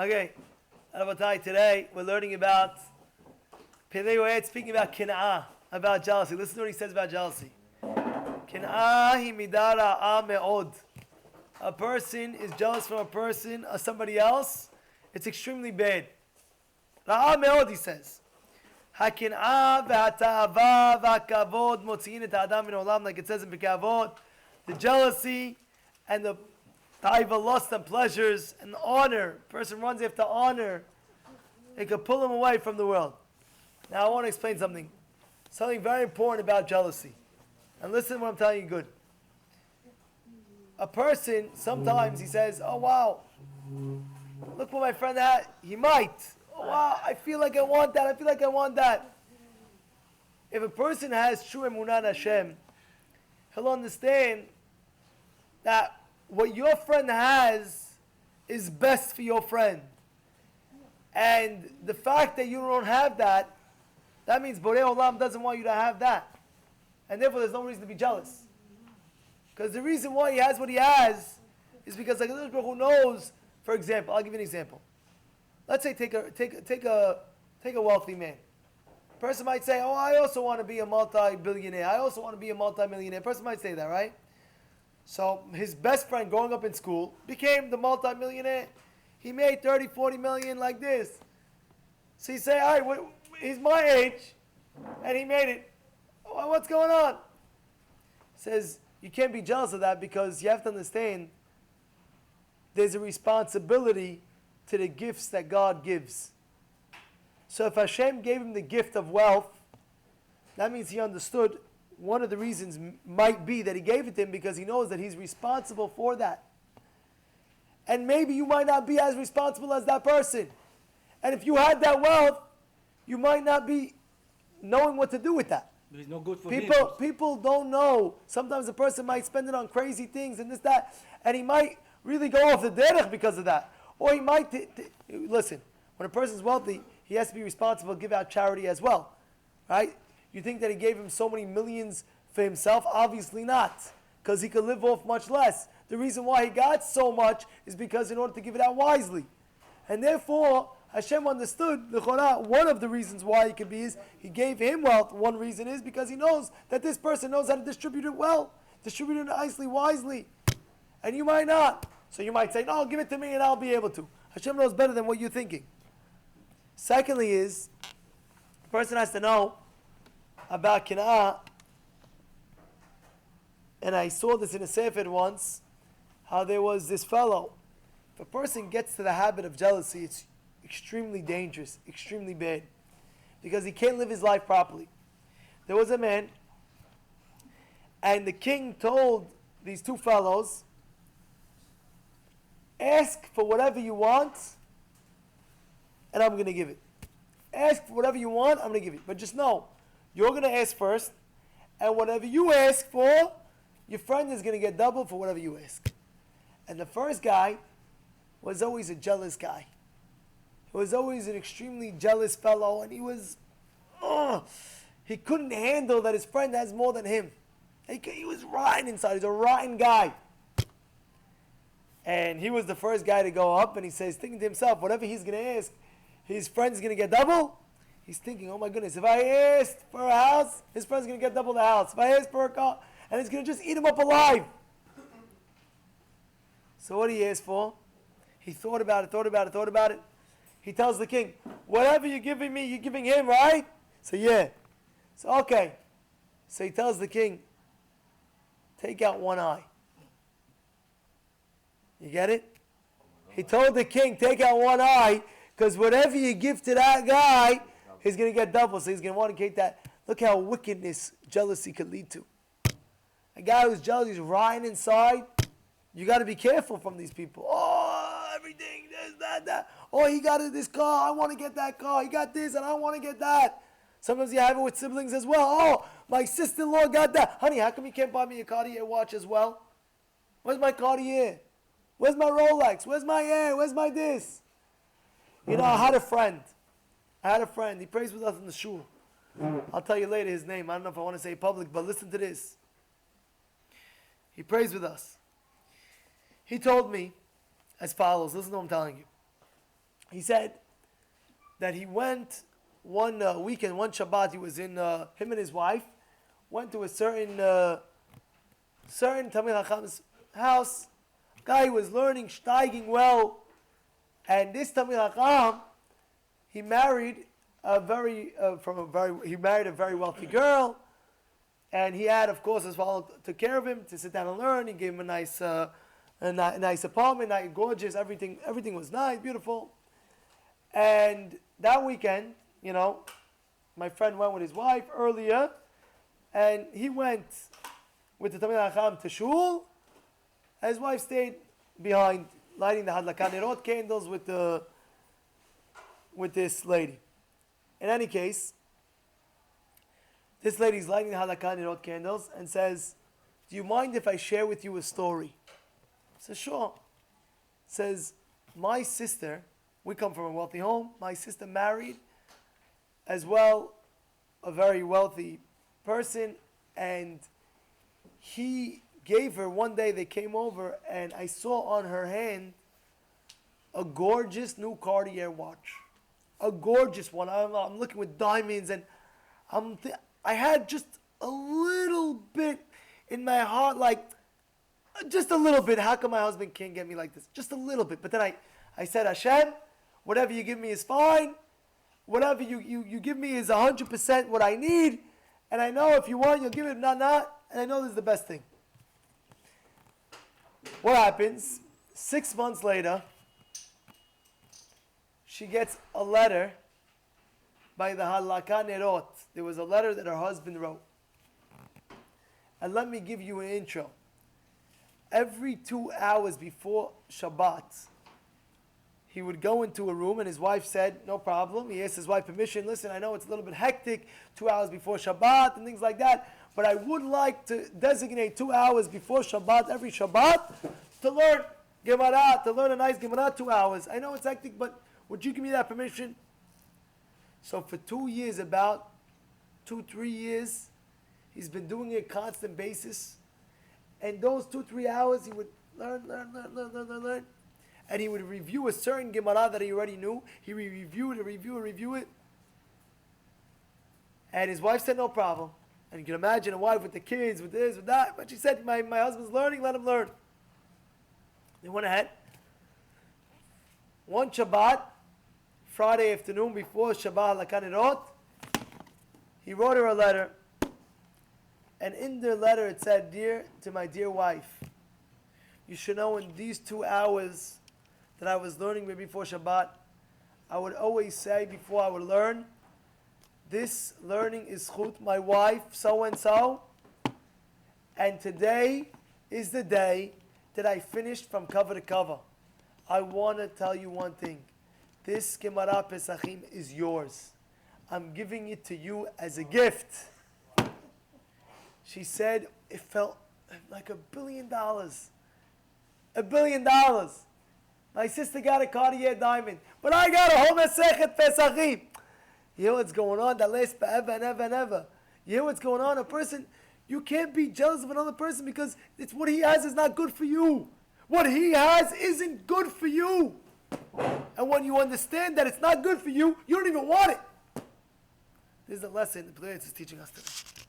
Okay, Rabotai, today we're learning about speaking about kin'ah, about jealousy. Listen to what he says about jealousy. Kin'ah hi midara me'od. A person is jealous from a person or somebody else. It's extremely bad. Ra'a me'od, he says. Hakin'ah v'hata'ava v'hakavod motzi'in et ha'adam min olam, like it says in Pirkei Avot. The jealousy and the taiva, lust and pleasures and honor. A person runs after honor. It could pull him away from the world. Now I want to explain something. Something very important about jealousy. And listen to what I'm telling you good. A person, sometimes he says, oh wow, look what my friend had. He might. Oh wow, I feel like I want that. I feel like I want that. If a person has true emunah in Hashem, he'll understand that what your friend has is best for your friend. And the fact that you don't have that, that means Borei Olam doesn't want you to have that. And therefore there's no reason to be jealous. Because the reason why he has what he has is because HaKadosh Baruch Hu knows, for example, I'll give you an example. Let's say take a wealthy man. A person might say, oh, I also want to be a multi-billionaire. I also want to be a multi-millionaire. A person might say that, right? So his best friend growing up in school became the multi-millionaire. He made 30, 40 million like this. So you say, all right, he's my age, and he made it. What's going on? He says, you can't be jealous of that because you have to understand there's a responsibility to the gifts that God gives. So if Hashem gave him the gift of wealth, that means he understood one of the reasons might be that he gave it to him because he knows that he's responsible for that. And maybe you might not be as responsible as that person. And if you had that wealth, you might not be knowing what to do with that. It's no good for people don't know. Sometimes a person might spend it on crazy things and this, that, and he might really go off the derech because of that. Or he might, listen, when a person's wealthy, he has to be responsible to give out charity as well. Right? You think that he gave him so many millions for himself? Obviously not. Because he could live off much less. The reason why he got so much is because in order to give it out wisely. And therefore, Hashem understood, one of the reasons why he could be is, he gave him wealth. One reason is because he knows that this person knows how to distribute it well. Distribute it nicely, wisely. And you might not. So you might say, no, give it to me and I'll be able to. Hashem knows better than what you're thinking. Secondly is, the person has to know about kin'ah, and I saw this in a sefer once, how there was this fellow. If a person gets to the habit of jealousy, it's extremely dangerous, extremely bad, because he can't live his life properly. There was a man, and the king told these two fellows, ask for whatever you want, and I'm going to give it. Ask for whatever you want, I'm going to give it. But just know, you're going to ask first, and whatever you ask for, your friend is going to get double for whatever you ask. And the first guy was always a jealous guy. He was always an extremely jealous fellow, and he was, he couldn't handle that his friend has more than him. He was rotten inside. He's a rotten guy. And he was the first guy to go up, and he says, thinking to himself, whatever he's going to ask, his friend's going to get double. He's thinking, oh my goodness, if I asked for a house, his friend's going to get double the house. If I asked for a car, and it's going to just eat him up alive. So what did he ask for? He thought about it. He tells the king, whatever you're giving me, you're giving him, right? So yeah. So okay. So he tells the king, take out one eye. You get it? He told the king, take out one eye, because whatever you give to that guy, he's going to get double. So he's going to want to get that. Look how wickedness, jealousy could lead to. A guy who's jealous, he's rotting inside. You got to be careful from these people. Oh, everything, this, that. Oh, he got this car. I want to get that car. He got this, and I want to get that. Sometimes you have it with siblings as well. Oh, my sister-in-law got that. Honey, how come you can't buy me a Cartier watch as well? Where's my Cartier? Where's my Rolex? Where's my hair? Where's my this? You know, I had a friend. He prays with us in the shul. I'll tell you later his name. I don't know if I want to say it public, but listen to this. He prays with us. He told me as follows. Listen to what I'm telling you. he said that he went one weekend, one Shabbat, he was in, him and his wife, went to a certain Talmid Chacham's house. Guy was learning, steiging well, and this Talmid Chacham, he married a very wealthy girl, and he had, of course, as well, took care of him to sit down and learn. He gave him a nice apartment, nice, gorgeous, everything was nice, beautiful. And that weekend, my friend went with his wife earlier, and he went with the Talmid Chacham to shul. His wife stayed behind, lighting the Hadlakat Nerot candles with this lady. In any case, this lady's lighting the Hadlakat Nerot candles and says, "Do you mind if I share with you a story?" I says, "Sure." Says, "My sister, we come from a wealthy home. My sister married as well a very wealthy person, and he gave her, one day they came over, and I saw on her hand a gorgeous new Cartier watch. A gorgeous one. I'm looking with diamonds, and I had just a little bit in my heart, like, just a little bit. How come my husband can't get me like this? Just a little bit." But then I said, "Hashem, whatever you give me is fine. Whatever you give me is 100% what I need. And I know if you want, you'll give it, not. And I know this is the best thing." What happens? 6 months later, she gets a letter by the Hadlakat Nerot. There was a letter that her husband wrote. And let me give you an intro. Every 2 hours before Shabbat, he would go into a room, and his wife said, no problem. He asked his wife permission. "Listen, I know it's a little bit hectic, 2 hours before Shabbat and things like that, but I would like to designate 2 hours before Shabbat, every Shabbat, to learn Gemara, to learn a nice Gemara, 2 hours. I know it's hectic, but would you give me that permission?" So for 2 years, about 2-3 years, he's been doing it on a constant basis. And those 2-3 hours, he would learn. And he would review a certain Gemara that he already knew. He would review it. And his wife said, no problem. And you can imagine a wife with the kids, with this, with that. But she said, my husband's learning, let him learn. They went ahead. One Shabbat, Friday afternoon before Shabbat Hadlakat Nerot, he wrote her a letter. And in the letter it said, to my dear wife, you should know in these 2 hours that I was learning before Shabbat, I would always say before I would learn, this learning is chut, my wife, so-and-so, and today is the day that I finished from cover to cover. I want to tell you one thing. This Gemara Pesachim is yours. I'm giving it to you as a gift. She said it felt like $1 billion. $1 billion. My sister got a Cartier diamond, but I got a whole Masechet Pesachim. You hear what's going on? That lasts forever and ever and ever. You hear what's going on? A person, you can't be jealous of another person because it's what he has is not good for you. What he has isn't good for you. And when you understand that it's not good for you, you don't even want it. This is the lesson the Bezrat is teaching us today.